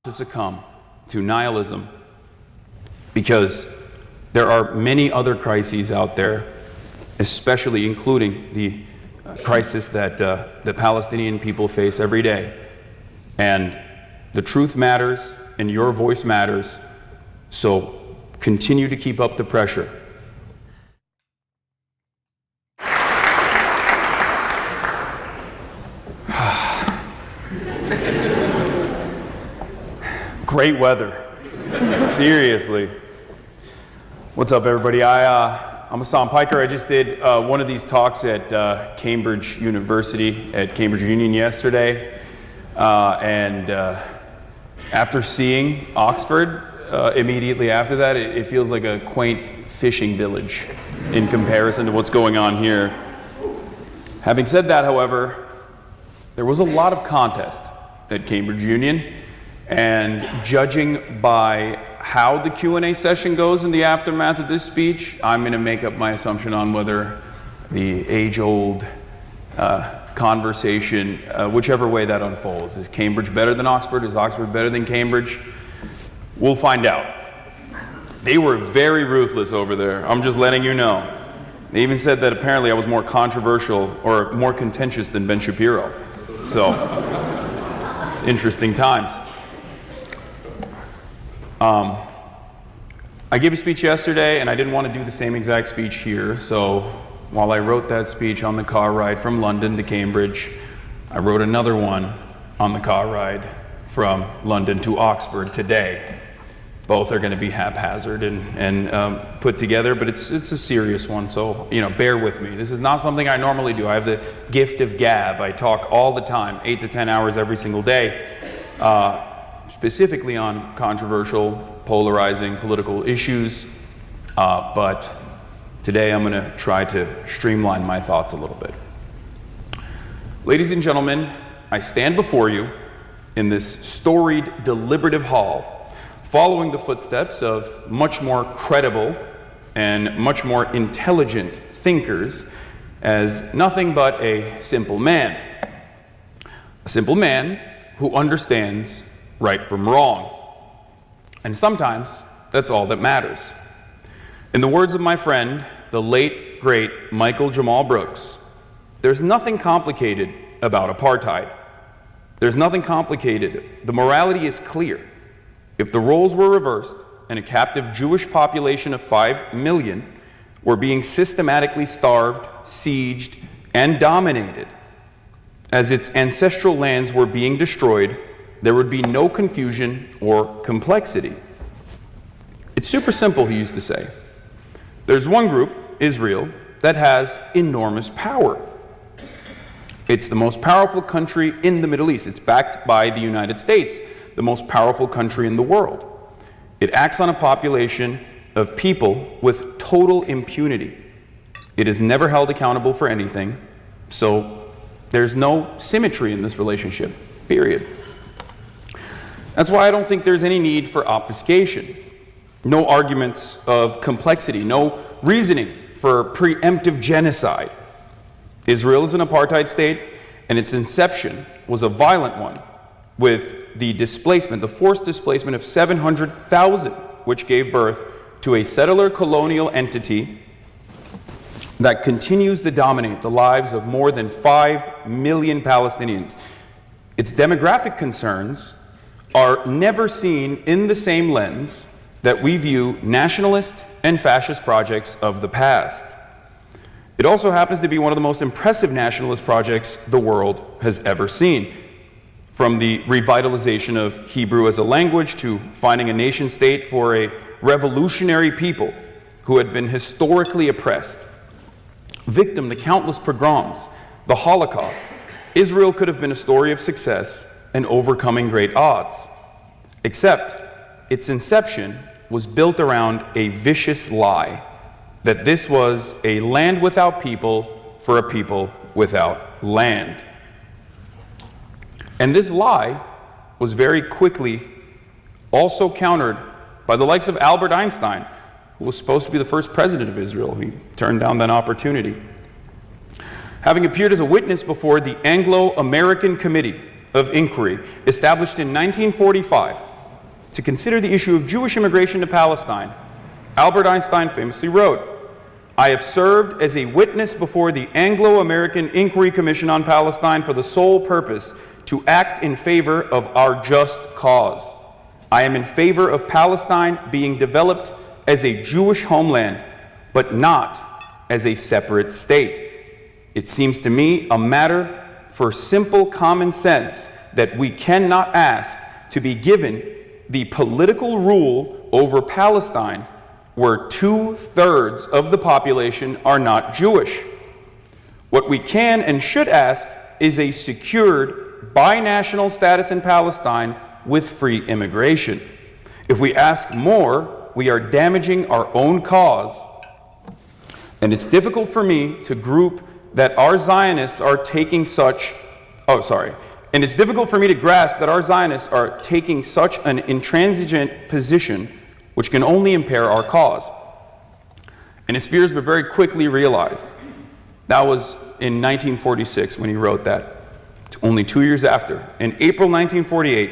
to succumb to nihilism, because there are many other crises out there, especially including the crisis that the Palestinian people face every day. And the truth matters and your voice matters, so continue to keep up the pressure. Great weather. Seriously. What's up, everybody? I'm Hasan Piker. I just did one of these talks at Cambridge University at Cambridge Union yesterday. After seeing Oxford immediately after that, it feels like a quaint fishing village in comparison to what's going on here. Having said that, however, there was a lot of contest at Cambridge Union. And judging by how the Q&A session goes in the aftermath of this speech, I'm going to make up my assumption on whether the age-old conversation, whichever way that unfolds. Is Cambridge better than Oxford? Is Oxford better than Cambridge? We'll find out. They were very ruthless over there. I'm just letting you know. They even said that apparently I was more controversial or more contentious than Ben Shapiro. So, it's interesting times. I gave a speech yesterday, and I didn't want to do the same exact speech here, so while I wrote that speech on the car ride from London to Cambridge, I wrote another one on the car ride from London to Oxford today. Both are going to be haphazard and put together, but it's a serious one, so bear with me. This is not something I normally do. I have the gift of gab. I talk all the time, 8 to 10 hours every single day. Specifically on controversial, polarizing political issues, but today I'm going to try to streamline my thoughts a little bit. Ladies and gentlemen, I stand before you in this storied, deliberative hall, following the footsteps of much more credible and much more intelligent thinkers as nothing but a simple man. A simple man who understands right from wrong. And sometimes that's all that matters. In the words of my friend, the late, great Michael Jamal Brooks, there's nothing complicated about apartheid. There's nothing complicated. The morality is clear. If the roles were reversed and a captive Jewish population of 5 million were being systematically starved, sieged, and dominated, as its ancestral lands were being destroyed, there would be no confusion or complexity. It's super simple, he used to say. There's one group, Israel, that has enormous power. It's the most powerful country in the Middle East. It's backed by the United States, the most powerful country in the world. It acts on a population of people with total impunity. It is never held accountable for anything, so there's no symmetry in this relationship, period. That's why I don't think there's any need for obfuscation. No arguments of complexity, no reasoning for preemptive genocide. Israel is an apartheid state, and its inception was a violent one, with the displacement, the forced displacement of 700,000, which gave birth to a settler colonial entity that continues to dominate the lives of more than 5 million Palestinians. Its demographic concerns are never seen in the same lens that we view nationalist and fascist projects of the past. It also happens to be one of the most impressive nationalist projects the world has ever seen. From the revitalization of Hebrew as a language to finding a nation state for a revolutionary people who had been historically oppressed, victim to countless pogroms, the Holocaust, Israel could have been a story of success and overcoming great odds. Except its inception was built around a vicious lie that this was a land without people for a people without land. And this lie was very quickly also countered by the likes of Albert Einstein, who was supposed to be the first president of Israel. He turned down that opportunity. Having appeared as a witness before the Anglo-American Committee of Inquiry, established in 1945, to consider the issue of Jewish immigration to Palestine, Albert Einstein famously wrote, "I have served as a witness before the Anglo-American Inquiry Commission on Palestine for the sole purpose to act in favor of our just cause. I am in favor of Palestine being developed as a Jewish homeland, but not as a separate state. It seems to me a matter for simple common sense that we cannot ask to be given the political rule over Palestine where 2/3 of the population are not Jewish. What we can and should ask is a secured binational status in Palestine with free immigration. If we ask more, we are damaging our own cause. And it's difficult for me to group that our Zionists are taking such, and it's difficult for me to grasp that our Zionists are taking such an intransigent position which can only impair our cause." And his fears were very quickly realized. That was in 1946 when he wrote that. Only 2 years after, in April 1948,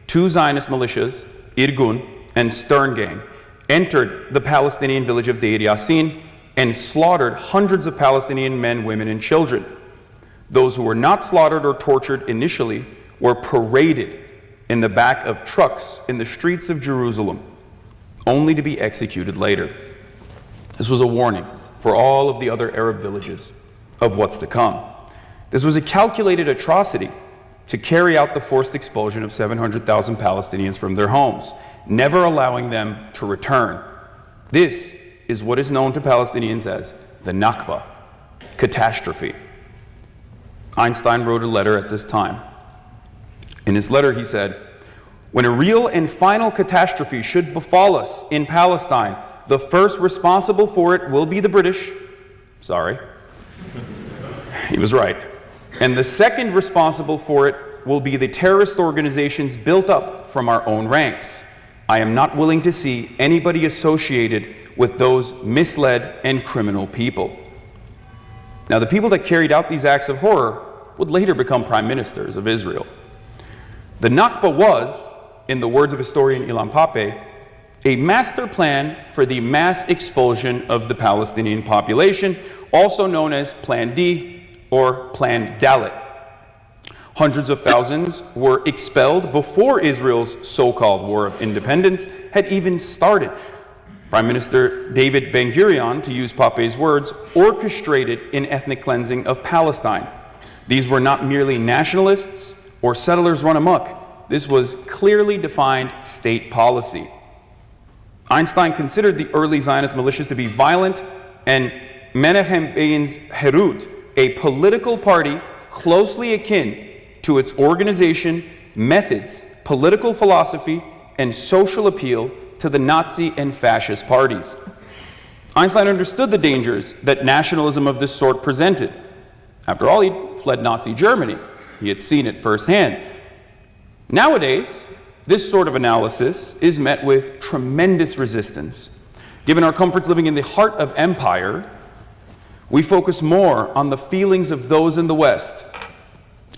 2 Zionist militias, Irgun and Stern Gang, entered the Palestinian village of Deir Yassin and slaughtered hundreds of Palestinian men, women, and children. Those who were not slaughtered or tortured initially were paraded in the back of trucks in the streets of Jerusalem, only to be executed later. This was a warning for all of the other Arab villages of what's to come. This was a calculated atrocity to carry out the forced expulsion of 700,000 Palestinians from their homes, never allowing them to return. This is what is known to Palestinians as the Nakba, catastrophe. Einstein wrote a letter at this time. In his letter he said, "When a real and final catastrophe should befall us in Palestine, the first responsible for it will be the British." Sorry. He was right. "And the second responsible for it will be the terrorist organizations built up from our own ranks. I am not willing to see anybody associated with those misled and criminal people." Now, the people that carried out these acts of horror would later become prime ministers of Israel. The Nakba was, in the words of historian Ilan Pape, a master plan for the mass expulsion of the Palestinian population, also known as Plan D or Plan Dalit. Hundreds of thousands were expelled before Israel's so-called War of Independence had even started. Prime Minister David Ben-Gurion, to use Pape's words, orchestrated an ethnic cleansing of Palestine. These were not merely nationalists or settlers run amok. This was clearly defined state policy. Einstein considered the early Zionist militias to be violent, and Menachem Begin's Herut, a political party closely akin to its organization, methods, political philosophy, and social appeal to the Nazi and fascist parties. Einstein understood the dangers that nationalism of this sort presented. After all, he'd fled Nazi Germany. He had seen it firsthand. Nowadays, this sort of analysis is met with tremendous resistance. Given our comforts living in the heart of empire, we focus more on the feelings of those in the West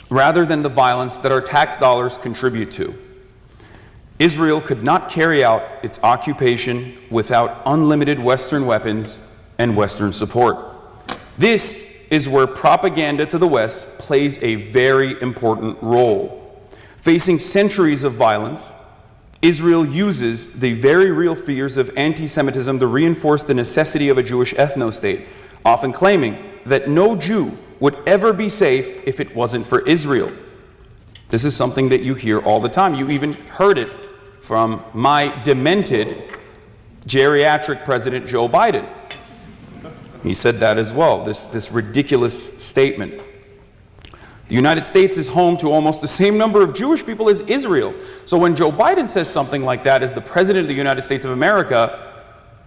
rather than the violence that our tax dollars contribute to. Israel could not carry out its occupation without unlimited Western weapons and Western support. This is where propaganda to the West plays a very important role. Facing centuries of violence, Israel uses the very real fears of anti-Semitism to reinforce the necessity of a Jewish ethno-state, often claiming that no Jew would ever be safe if it wasn't for Israel. This is something that you hear all the time. You even heard it from my demented geriatric president, Joe Biden. He said that as well, this ridiculous statement. The United States is home to almost the same number of Jewish people as Israel. So when Joe Biden says something like that as the President of the United States of America,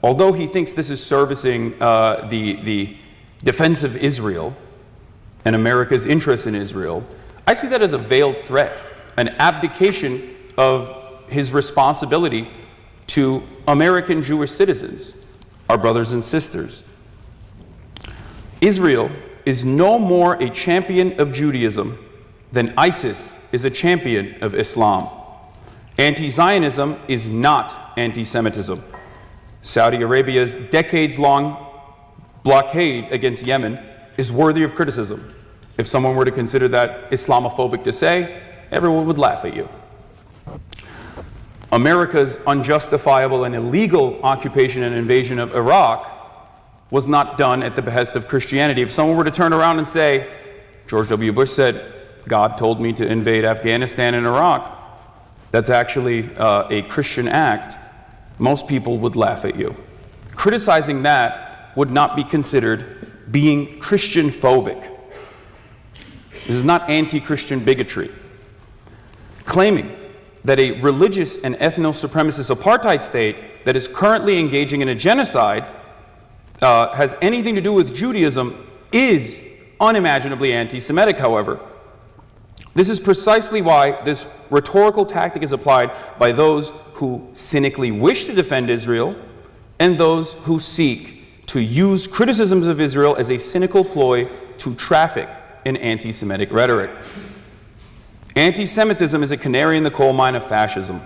although he thinks this is servicing the defense of Israel and America's interest in Israel, I see that as a veiled threat, an abdication of his responsibility to American Jewish citizens, our brothers and sisters. Israel is no more a champion of Judaism than ISIS is a champion of Islam. Anti-Zionism is not anti-Semitism. Saudi Arabia's decades-long blockade against Yemen is worthy of criticism. If someone were to consider that Islamophobic to say, everyone would laugh at you. America's unjustifiable and illegal occupation and invasion of Iraq was not done at the behest of Christianity. If someone were to turn around and say, George W. Bush said, God told me to invade Afghanistan and Iraq, that's actually a Christian act, most people would laugh at you. Criticizing that would not be considered being Christian phobic. This is not anti-Christian bigotry. Claiming that a religious and ethno-supremacist apartheid state that is currently engaging in a genocide has anything to do with Judaism is unimaginably anti-Semitic, however. This is precisely why this rhetorical tactic is applied by those who cynically wish to defend Israel and those who seek to use criticisms of Israel as a cynical ploy to traffic in anti-Semitic rhetoric. Anti-Semitism is a canary in the coal mine of fascism.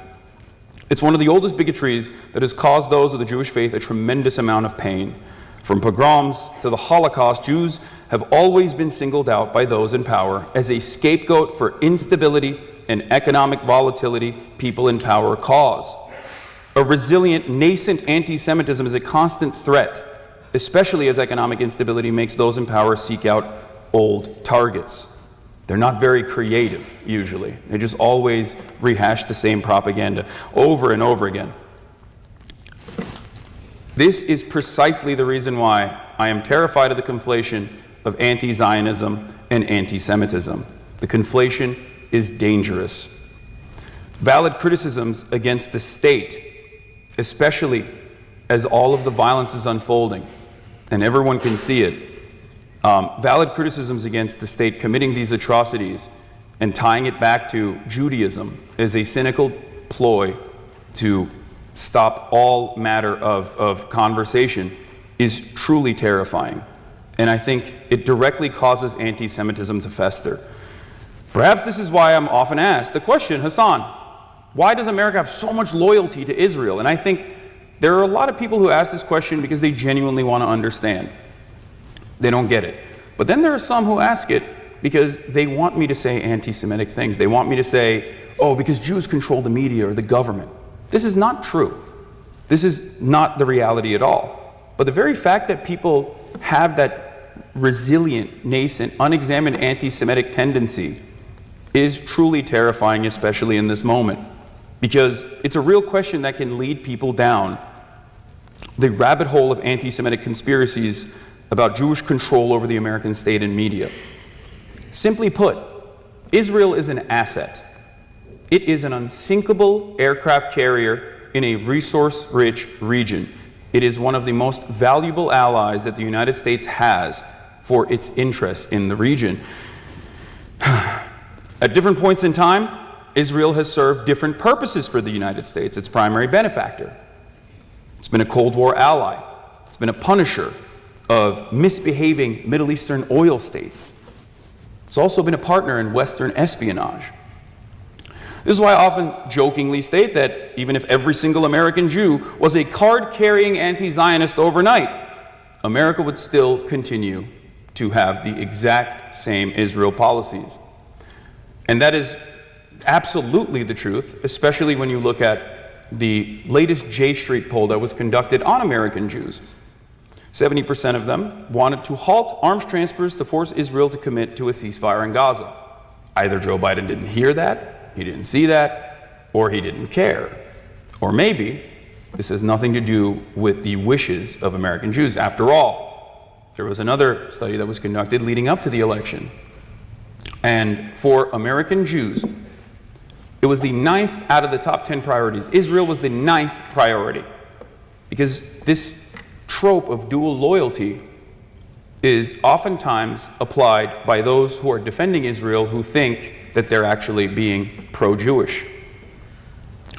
It's one of the oldest bigotries that has caused those of the Jewish faith a tremendous amount of pain. From pogroms to the Holocaust, Jews have always been singled out by those in power as a scapegoat for instability and economic volatility people in power cause. A resilient, nascent anti-Semitism is a constant threat, especially as economic instability makes those in power seek out old targets. They're not very creative, usually. They just always rehash the same propaganda over and over again. This is precisely the reason why I am terrified of the conflation of anti-Zionism and anti-Semitism. The conflation is dangerous. Valid criticisms against the state, especially as all of the violence is unfolding, and everyone can see it, valid criticisms against the state committing these atrocities and tying it back to Judaism is a cynical ploy to stop all matter of conversation is truly terrifying. And I think it directly causes anti-Semitism to fester. Perhaps this is why I'm often asked the question, Hasan, why does America have so much loyalty to Israel? And I think there are a lot of people who ask this question because they genuinely want to understand. They don't get it. But then there are some who ask it because they want me to say anti-Semitic things. They want me to say, oh, because Jews control the media or the government. This is not true. This is not the reality at all. But the very fact that people have that resilient, nascent, unexamined anti-Semitic tendency is truly terrifying, especially in this moment, because it's a real question that can lead people down the rabbit hole of anti-Semitic conspiracies about Jewish control over the American state and media. Simply put, Israel is an asset. It is an unsinkable aircraft carrier in a resource-rich region. It is one of the most valuable allies that the United States has for its interests in the region. At different points in time, Israel has served different purposes for the United States, its primary benefactor. It's been a Cold War ally. It's been a punisher of misbehaving Middle Eastern oil states. It's also been a partner in Western espionage. This is why I often jokingly state that even if every single American Jew was a card-carrying anti-Zionist overnight, America would still continue to have the exact same Israel policies. And that is absolutely the truth, especially when you look at the latest J Street poll that was conducted on American Jews. 70% of them wanted to halt arms transfers to force Israel to commit to a ceasefire in Gaza. Either Joe Biden didn't hear that, he didn't see that, or he didn't care. Or maybe this has nothing to do with the wishes of American Jews. After all, there was another study that was conducted leading up to the election. And for American Jews, it was the 9th out of the top 10 priorities. Israel was the 9th priority. Because this trope of dual loyalty is oftentimes applied by those who are defending Israel who think that they're actually being pro-Jewish,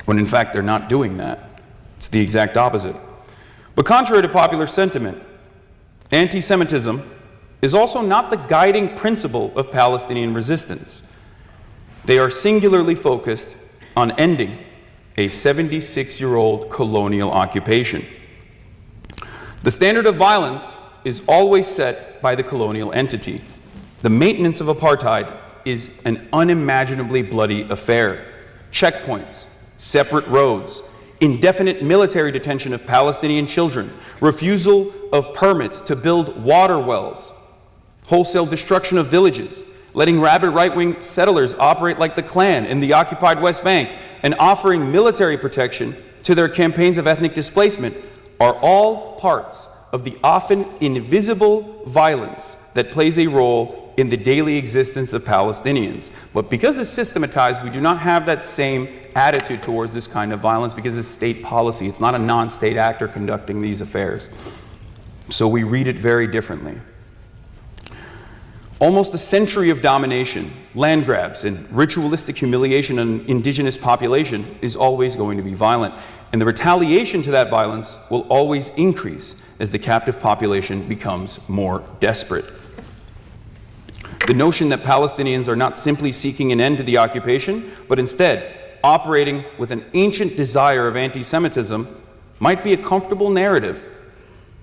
when in fact they're not doing that. It's the exact opposite. But contrary to popular sentiment, anti-Semitism is also not the guiding principle of Palestinian resistance. They are singularly focused on ending a 76-year-old colonial occupation. The standard of violence is always set by the colonial entity. The maintenance of apartheid is an unimaginably bloody affair. Checkpoints, separate roads, indefinite military detention of Palestinian children, refusal of permits to build water wells, wholesale destruction of villages, letting rabid right-wing settlers operate like the Klan in the occupied West Bank, and offering military protection to their campaigns of ethnic displacement are all parts of the often invisible violence that plays a role in the daily existence of Palestinians. But because it's systematized, we do not have that same attitude towards this kind of violence because it's state policy. It's not a non-state actor conducting these affairs. So we read it very differently. Almost a century of domination, land grabs, and ritualistic humiliation of an indigenous population is always going to be violent. And the retaliation to that violence will always increase as the captive population becomes more desperate. The notion that Palestinians are not simply seeking an end to the occupation, but instead operating with an ancient desire of anti-Semitism might be a comfortable narrative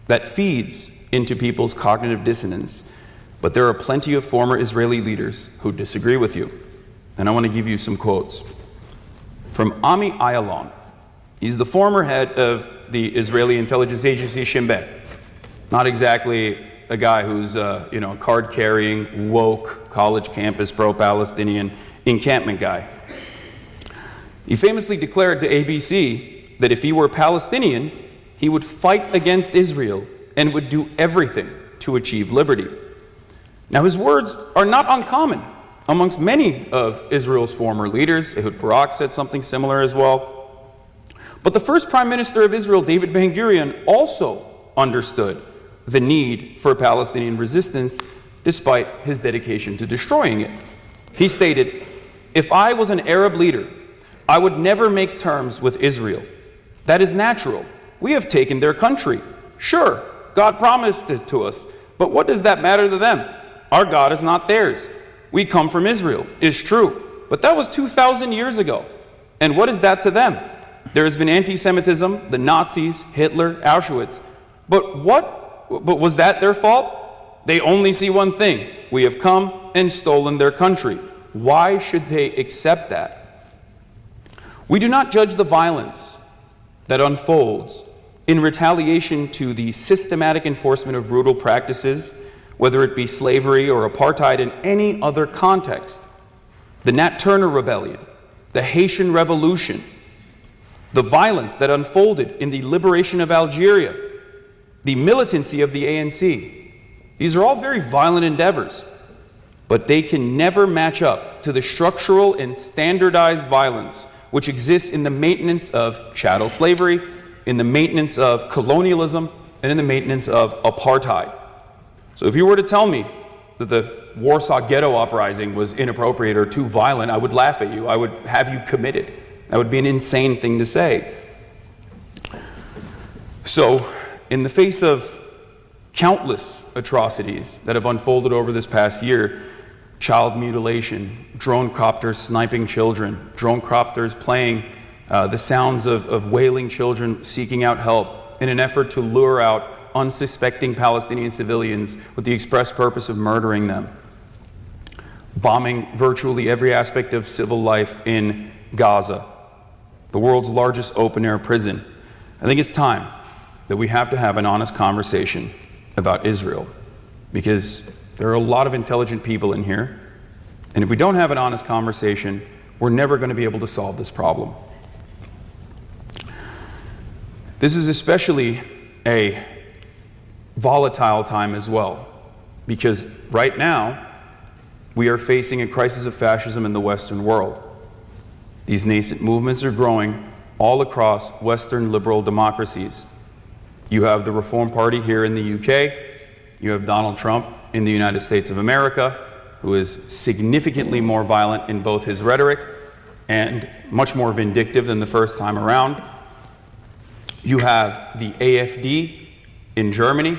that feeds into people's cognitive dissonance. But there are plenty of former Israeli leaders who disagree with you. And I want to give you some quotes. From Ami Ayalon. He's the former head of the Israeli intelligence agency Shin Bet. Not exactly a guy who's a card-carrying, woke, college campus, pro-Palestinian encampment guy. He famously declared to ABC that if he were Palestinian, he would fight against Israel and would do everything to achieve liberty. Now, his words are not uncommon amongst many of Israel's former leaders. Ehud Barak said something similar as well. But the first Prime Minister of Israel, David Ben-Gurion, also understood the need for Palestinian resistance despite his dedication to destroying it. He stated, "If I was an Arab leader, I would never make terms with Israel. That is natural. We have taken their country. Sure, God promised it to us, but what does that matter to them? Our God is not theirs. We come from Israel. It's true. But that was 2,000 years ago. And what is that to them? There has been anti-Semitism, the Nazis, Hitler, Auschwitz. But was that their fault? They only see one thing. We have come and stolen their country. Why should they accept that? We do not judge the violence that unfolds in retaliation to the systematic enforcement of brutal practices, whether it be slavery or apartheid in any other context. The Nat Turner Rebellion, the Haitian Revolution, the violence that unfolded in the liberation of Algeria, the militancy of the ANC. These are all very violent endeavors, but they can never match up to the structural and standardized violence which exists in the maintenance of chattel slavery, in the maintenance of colonialism, and in the maintenance of apartheid. So if you were to tell me that the Warsaw Ghetto Uprising was inappropriate or too violent, I would laugh at you. I would have you committed. That would be an insane thing to say. So, in the face of countless atrocities that have unfolded over this past year, child mutilation, drone copters sniping children, drone copters playing the sounds of wailing children seeking out help in an effort to lure out unsuspecting Palestinian civilians with the express purpose of murdering them, bombing virtually every aspect of civil life in Gaza, the world's largest open-air prison. I think it's time that we have to have an honest conversation about Israel, because there are a lot of intelligent people in here, and if we don't have an honest conversation, we're never going to be able to solve this problem. This is especially a volatile time as well, because right now we are facing a crisis of fascism in the Western world. These nascent movements are growing all across Western liberal democracies. You have the Reform Party here in the UK, you have Donald Trump in the United States of America, who is significantly more violent in both his rhetoric and much more vindictive than the first time around. You have the AfD in Germany,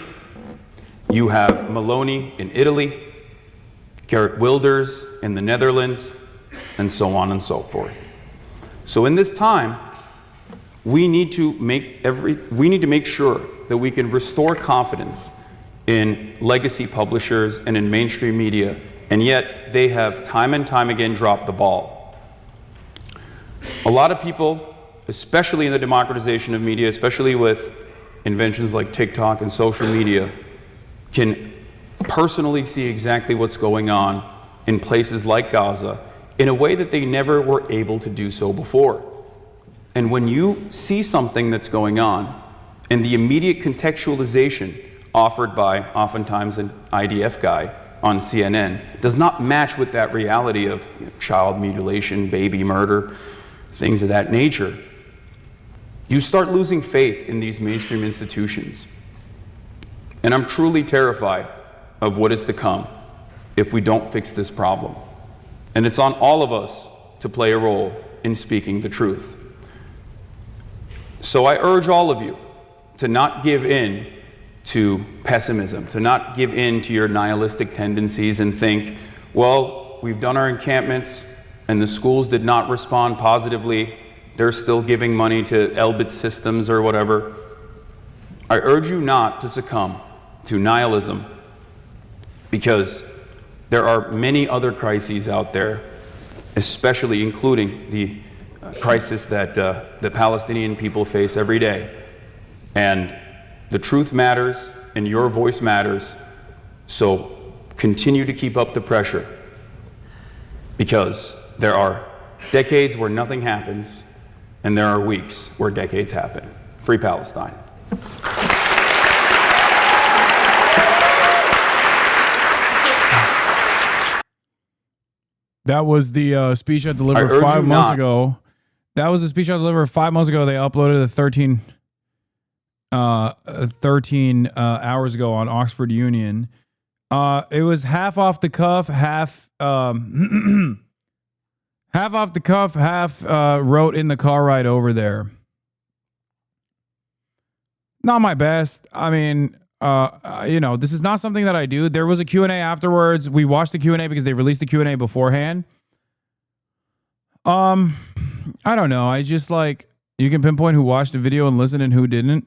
you have Meloni in Italy, Geert Wilders in the Netherlands, and so on and so forth. So in this time, We need to make sure that we can restore confidence in legacy publishers and in mainstream media, and yet they have time and time again dropped the ball. A lot of people, especially in the democratization of media, especially with inventions like TikTok and social media, can personally see exactly what's going on in places like Gaza in a way that they never were able to do so before. And when you see something that's going on, and the immediate contextualization offered by oftentimes an IDF guy on CNN does not match with that reality of child mutilation, baby murder, things of that nature, you start losing faith in these mainstream institutions. And I'm truly terrified of what is to come if we don't fix this problem. And it's on all of us to play a role in speaking the truth. So I urge all of you to not give in to pessimism, to not give in to your nihilistic tendencies and think, well, we've done our encampments and the schools did not respond positively. They're still giving money to Elbit Systems or whatever. I urge you not to succumb to nihilism, because there are many other crises out there, especially including the crisis that the Palestinian people face every day. And the truth matters and your voice matters, so continue to keep up the pressure, because there are decades where nothing happens and there are weeks where decades happen. Free Palestine. That was the speech I delivered 5 months ago. That was the speech I delivered 5 months ago. They uploaded it 13 hours ago on Oxford Union. It was half off the cuff, half half off the cuff, half wrote in the car ride over there. Not my best. I mean, this is not something that I do. There was a Q&A afterwards. We watched the Q&A because they released the Q&A beforehand. I don't know. I just you can pinpoint who watched the video and listened and who didn't.